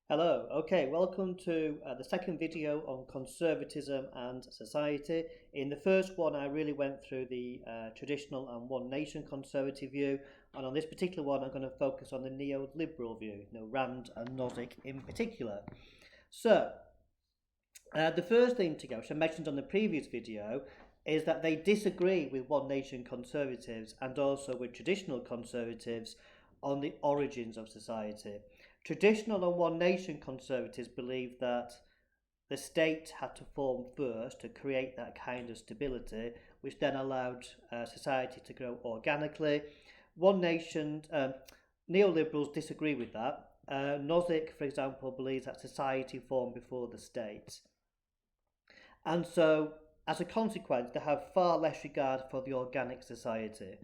Hello, okay, welcome to the second video on conservatism and society. In the first one, I really went through the traditional and one nation conservative view, and on this particular one, I'm going to focus on the neoliberal view, Rand and Nozick in particular. So, the first thing to go, which I mentioned on the previous video, is that they disagree with one nation conservatives and also with traditional conservatives on the origins of society. Traditional and one nation conservatives believe that the state had to form first to create that kind of stability, which then allowed society to grow organically. One nation, neoliberals disagree with that. Nozick, for example, believes that society formed before the state. And so, as a consequence, they have far less regard for the organic society.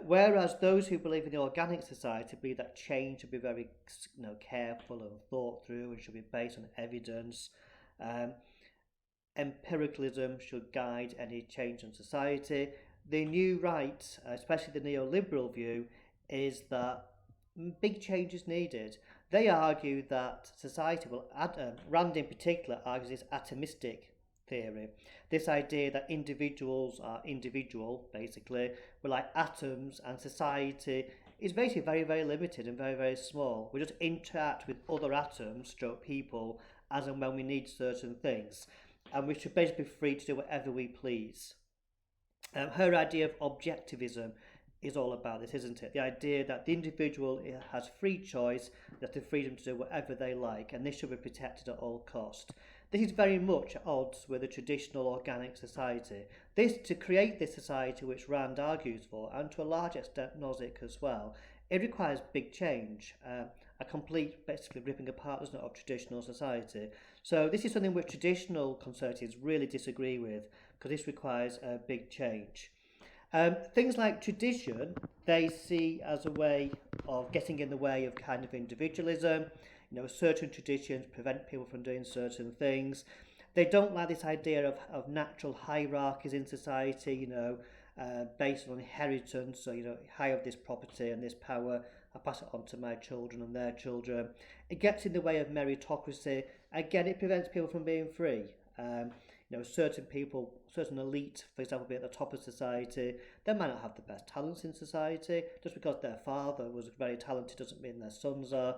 Whereas those who believe in the organic society believe that change should be very careful and thought through and should be based on evidence. Um, Empiricalism should guide any change in society. The new right, especially the neoliberal view, is that big change is needed. They argue that society will, Rand in particular argues this atomistic theory. This idea that individuals are individual, basically, we're like atoms, and society is basically very, very limited and very, very small. We just interact with other atoms, stroke people, as and when we need certain things. And we should basically be free to do whatever we please. Her idea of objectivism is all about this, isn't it? The idea that the individual has free choice, that the freedom to do whatever they like, and this should be protected at all cost. This is very much at odds with a traditional organic society. This, to create this society which Rand argues for, and to a large extent Nozick as well, it requires big change, a complete, basically ripping apart, doesn't it, of traditional society. So this is something which traditional conservatives really disagree with, because this requires a big change. Things like tradition, they see as a way of getting in the way of kind of individualism. Certain traditions prevent people from doing certain things. They don't like this idea of natural hierarchies in society, based on inheritance. So, I have this property and this power, I pass it on to my children and their children. It gets in the way of meritocracy. Again, it prevents people from being free. Certain people, certain elite, for example, be at the top of society, they might not have the best talents in society. Just because their father was very talented doesn't mean their sons are.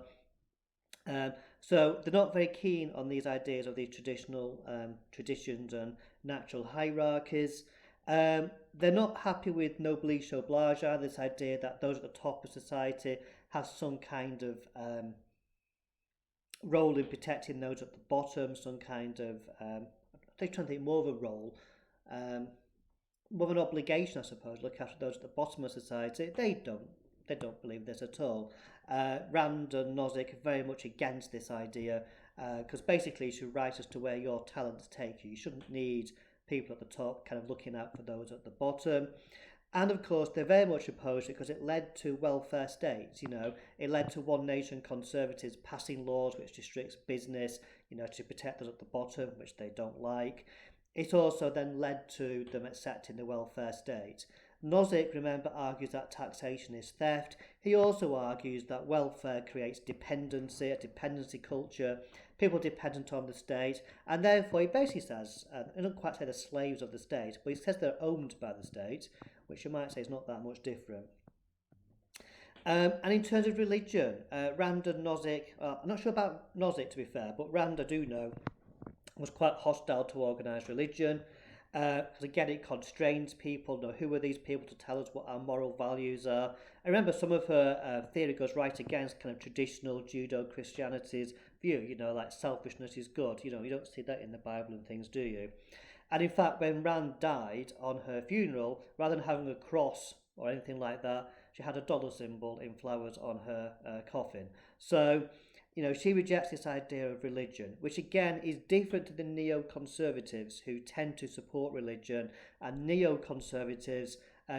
So they're not very keen on these ideas of these traditional traditions and natural hierarchies. They're not happy with noblesse oblige, this idea that those at the top of society have some kind of role in protecting those at the bottom, some kind of, they're trying to think more of a role, more of an obligation, I suppose, look after those at the bottom of society. They don't believe this at all. Rand and Nozick are very much against this idea because basically you should write as to where your talents take you. You shouldn't need people at the top kind of looking out for those at the bottom. And of course, they're very much opposed because it led to welfare states. It led to one nation conservatives passing laws which restricts business, to protect those at the bottom, which they don't like. It also then led to them accepting the welfare state. Nozick, remember, argues that taxation is theft. He also argues that welfare creates dependency, a dependency culture, people dependent on the state, and therefore he basically says, I don't quite say they're slaves of the state, but he says they're owned by the state, which you might say is not that much different. And in terms of religion, Rand and Nozick, I'm not sure about Nozick to be fair, but Rand I do know was quite hostile to organised religion. Because again, it constrains people. Who are these people to tell us what our moral values are? I remember some of her theory goes right against kind of traditional Judeo-Christianity's view. Like selfishness is good. You don't see that in the Bible and things, do you? And in fact, when Rand died on her funeral, rather than having a cross or anything like that, she had a dollar symbol in flowers on her coffin. So she rejects this idea of religion, which again is different to the neoconservatives who tend to support religion, and neoconservatives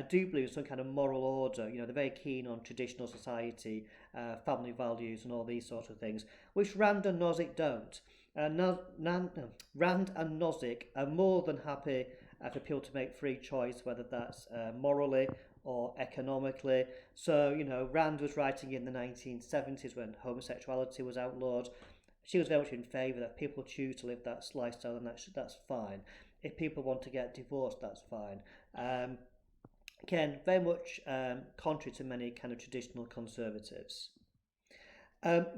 do believe in some kind of moral order. They're very keen on traditional society, family values, and all these sorts of things, which Rand and Nozick don't. Rand and Nozick are more than happy for people to make free choice, whether that's morally or economically. So, Rand was writing in the 1970s when homosexuality was outlawed. she was very much in favour that people choose to live that lifestyle, and that's fine. If people want to get divorced, that's fine. Um, Again, very much contrary to many kind of traditional conservatives.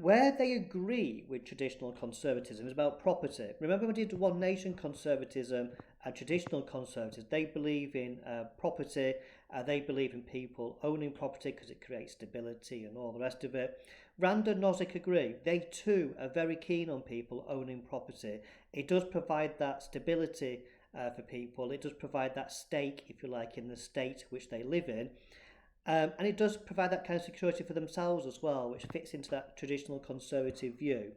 Where they agree with traditional conservatism is about property. Remember, we did One Nation conservatism and traditional conservatives. They believe in property. They believe in people owning property because it creates stability and all the rest of it. Rand and Nozick agree. They too are very keen on people owning property. It does provide that stability for people. It does provide that stake, if you like, in the state which they live in. And it does provide that kind of security for themselves as well, which fits into that traditional conservative view.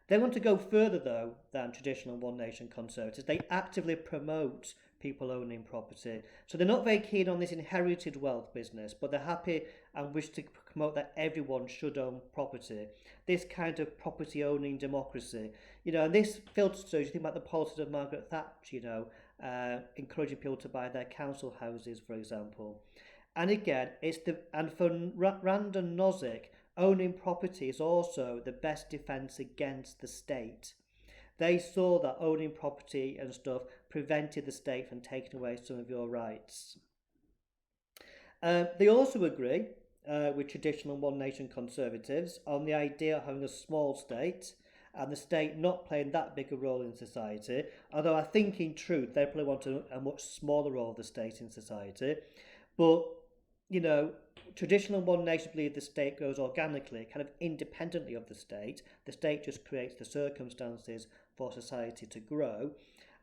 They want to go further, though, than traditional One Nation conservatives. They actively promote people owning property. So they're not very keen on this inherited wealth business, but they're happy and wish to promote that everyone should own property. This kind of property owning democracy. And this filters through, you think about the policies of Margaret Thatcher, encouraging people to buy their council houses, for example. And again, for Rand and Nozick, owning property is also the best defence against the state. They saw that owning property and stuff prevented the state from taking away some of your rights. They also agree with traditional One Nation conservatives on the idea of having a small state and the state not playing that big a role in society, although I think in truth they probably want a much smaller role of the state in society. But traditional One Nation believe the state grows organically, kind of independently of the state. The state just creates the circumstances for society to grow,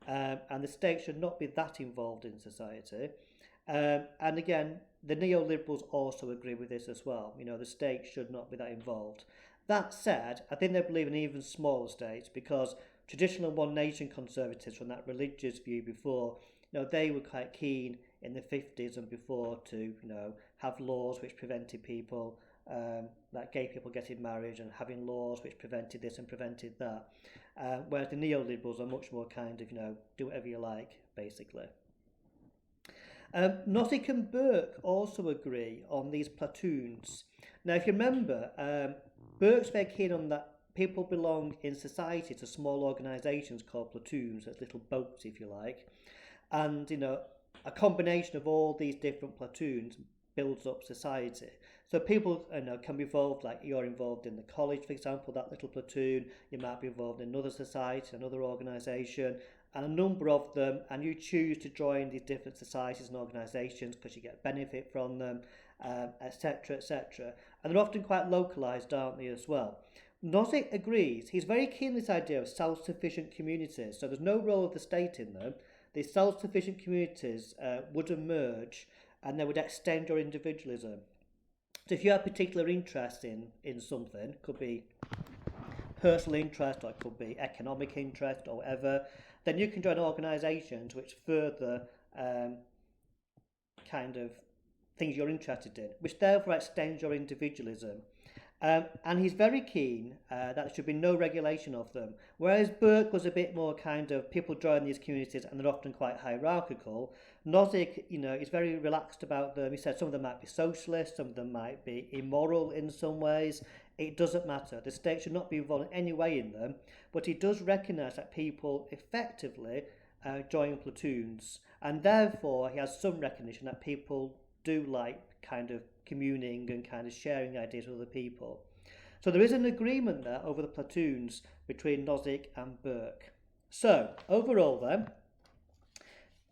and the state should not be that involved in society. And again, the neoliberals also agree with this as well. The state should not be that involved. That said, I think they believe in an even smaller state because traditional One Nation conservatives from that religious view before, they were quite keen in the 50s and before to, have laws which prevented people, like gay people getting married and having laws which prevented this and prevented that. Whereas the neoliberals are much more kind of, do whatever you like, basically. Nozick and Burke also agree on these platoons. Now, if you remember, Burke's very keen on that people belong in society to small organisations called platoons, as little boats, if you like. And, a combination of all these different platoons builds up society. So people can be involved, like you're involved in the college, for example, that little platoon. You might be involved in another society, another organisation, and a number of them, and you choose to join these different societies and organisations because you get benefit from them, etc., etc. And they're often quite localised, aren't they, as well? Nozick agrees. He's very keen on this idea of self-sufficient communities. So there's no role of the state in them. These self-sufficient communities would emerge and they would extend your individualism. So if you have particular interest in something, could be personal interest or it could be economic interest or whatever, then you can join organisations which further kind of things you're interested in, which therefore extends your individualism. And he's very keen that there should be no regulation of them. Whereas Burke was a bit more kind of people join these communities and they're often quite hierarchical. Nozick, is very relaxed about them. He said some of them might be socialist, some of them might be immoral in some ways. It doesn't matter. The state should not be involved in any way in them. But he does recognise that people effectively join platoons. And therefore he has some recognition that people do like kind of communing and kind of sharing ideas with other people. So there is an agreement there over the platoons between Nozick and Burke. So overall then,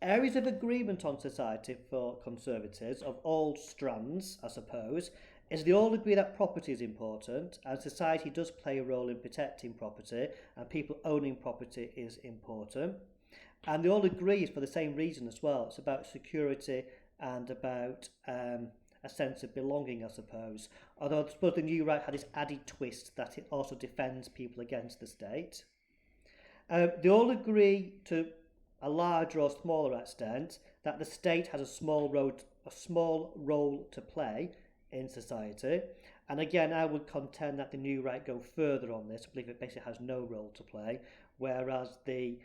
areas of agreement on society for conservatives of all strands, I suppose, is they all agree that property is important and society does play a role in protecting property and people owning property is important. And they all agree for the same reason as well. It's about security and about a sense of belonging, I suppose. Although I suppose the new right had this added twist that it also defends people against the state. They all agree to a larger or smaller extent that the state has a small role to play in society. And again, I would contend that the new right go further on this. I believe it basically has no role to play, whereas the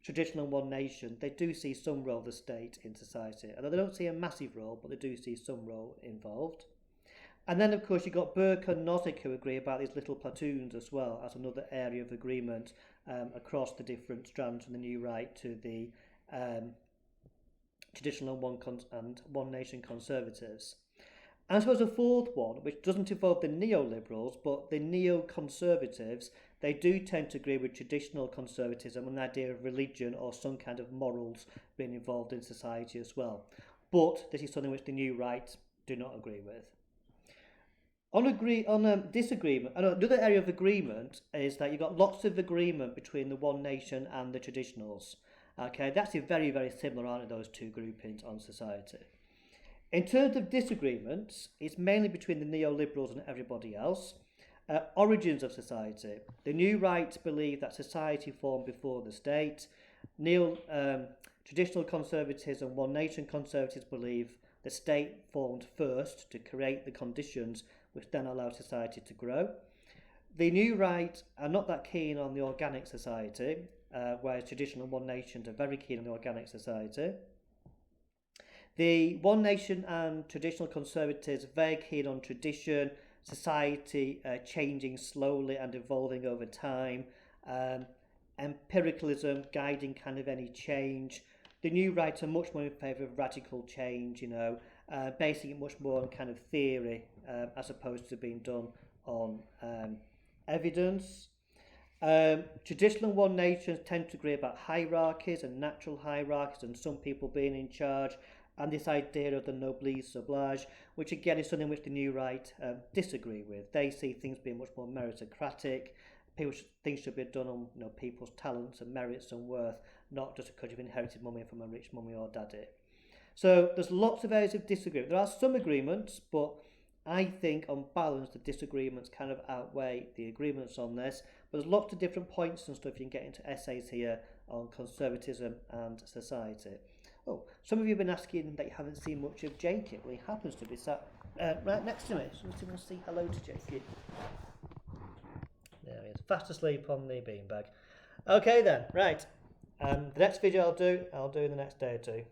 traditional One Nation, they do see some role of the state in society. Although they don't see a massive role, but they do see some role involved. And then, of course, you've got Burke and Nozick who agree about these little platoons as well as another area of agreement across the different strands from the New Right to the traditional and one nation conservatives. And I suppose a fourth one, which doesn't involve the neoliberals, but the neoconservatives, they do tend to agree with traditional conservatism and the idea of religion or some kind of morals being involved in society as well. But this is something which the New Right do not agree with. Disagreement, another area of agreement is that you've got lots of agreement between the One Nation and the traditionals. Okay, that's very, very similar, aren't those two groupings on society? In terms of disagreements, it's mainly between the neoliberals and everybody else. Origins of society. The New Right believe that society formed before the state. Traditional conservatives and One Nation conservatives believe the state formed first to create the conditions which then allow society to grow. The New Right are not that keen on the organic society, whereas traditional One Nations are very keen on the organic society. The One Nation and traditional conservatives are very keen on tradition, society changing slowly and evolving over time, empiricalism guiding kind of any change. The New Right are much more in favour of radical change, basing it much more on kind of theory as opposed to being done on evidence. Traditional One Nations tend to agree about hierarchies and natural hierarchies and some people being in charge, and this idea of the noblesse oblige, which again is something which the New Right disagree with. They see things being much more meritocratic. Things should be done on people's talents and merits and worth, not just because you've inherited money from a rich mummy or daddy. So there's lots of areas of disagreement. There are some agreements, but I think on balance the disagreements kind of outweigh the agreements on this. But there's lots of different points and stuff you can get into essays here on conservatism and society. Oh, some of you have been asking that you haven't seen much of Jakey. Well, he happens to be sat right next to me. So let's even say hello to Jakey. There he is, fast asleep on the beanbag. Okay then, right. The next video I'll do in the next day or two.